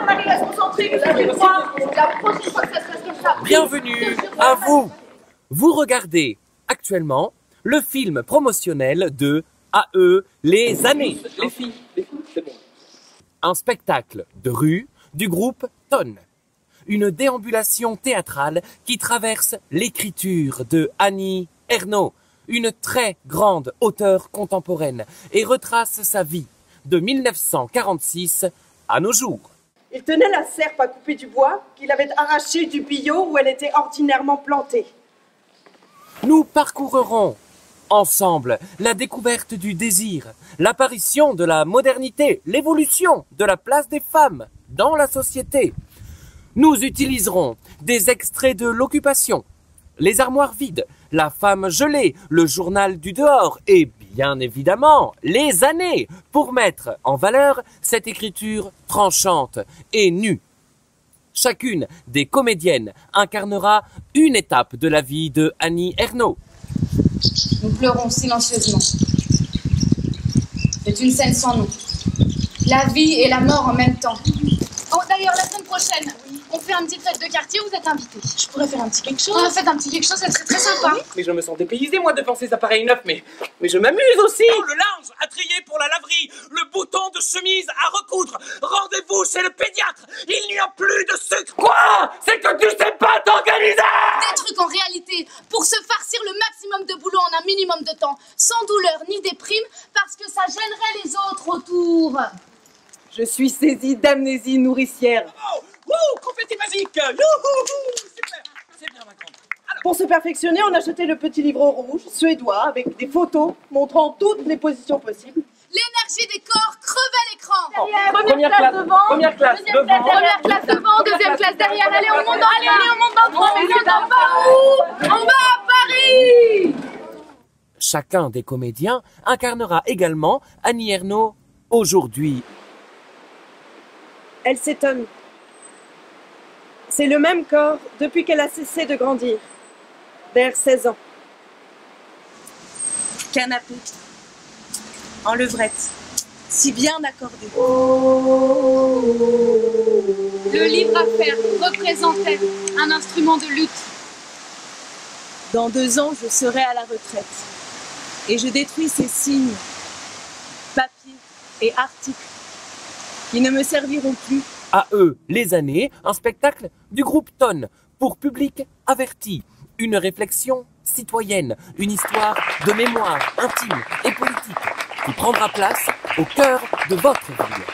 Marie, reste concentrée, vous avez le droit. La prochaine fois que ça se passe comme ça. Bienvenue à vous. Vous regardez actuellement le film promotionnel de AE Les Années. Les filles, c'est bon. Un spectacle de rue du groupe Tonne. Une déambulation théâtrale qui traverse l'écriture de Annie Ernaux, une très grande auteure contemporaine, et retrace sa vie de 1946 à nos jours. Il tenait la serpe à couper du bois qu'il avait arraché du billot où elle était ordinairement plantée. Nous parcourrons ensemble la découverte du désir, l'apparition de la modernité, l'évolution de la place des femmes dans la société. Nous utiliserons des extraits de l'occupation, les armoires vides, la femme gelée, le journal du dehors et bien évidemment les années pour mettre en valeur cette écriture tranchante et nue. Chacune des comédiennes incarnera une étape de la vie de Annie Ernaux. Nous pleurons silencieusement. C'est une scène sans nom. La vie et la mort en même temps. Oh, d'ailleurs, la semaine prochaine, on fait une petite fête de quartier, vous êtes invités. Je pourrais faire un petit quelque chose. Oh, faites un petit quelque chose, ça serait très sympa. Oui, mais je me sens dépaysé, moi, devant ces appareils neufs, mais je m'amuse aussi. Oh, le linge à trier pour la laverie, le bouton de chemise à recoudre. Rendez-vous chez le pédiatre, il n'y a plus de sucre. Quoi? C'est que tu sais pas t'organiser! Des trucs en réalité, pour se farcir le maximum de boulot en un minimum de temps, sans douleur ni déprime, parce que ça gênerait les autres autour. Je suis saisie d'amnésie nourricière. Oh, wouh, confetti magique. Youhou, super, c'est bien ma grande. Pour se perfectionner, on a acheté le petit livre rouge suédois avec des photos montrant toutes les positions possibles. L'énergie des corps crevait l'écran. Première classe devant, Première classe devant. Première classe devant, deuxième classe derrière. Allez, on monte dans 3, mais on va où? On va à Paris. Chacun des comédiens incarnera également Annie Ernaux aujourd'hui. Elle s'étonne. C'est le même corps depuis qu'elle a cessé de grandir, vers 16 ans. Canapé, en levrette, si bien accordé. Le livre à faire représentait un instrument de lutte. Dans 2 ans, je serai à la retraite. Et je détruis ces signes, papiers et articles qui ne me serviront plus. AE Les Années, un spectacle du groupe Tonne pour public averti. Une réflexion citoyenne, une histoire de mémoire intime et politique qui prendra place au cœur de votre ville.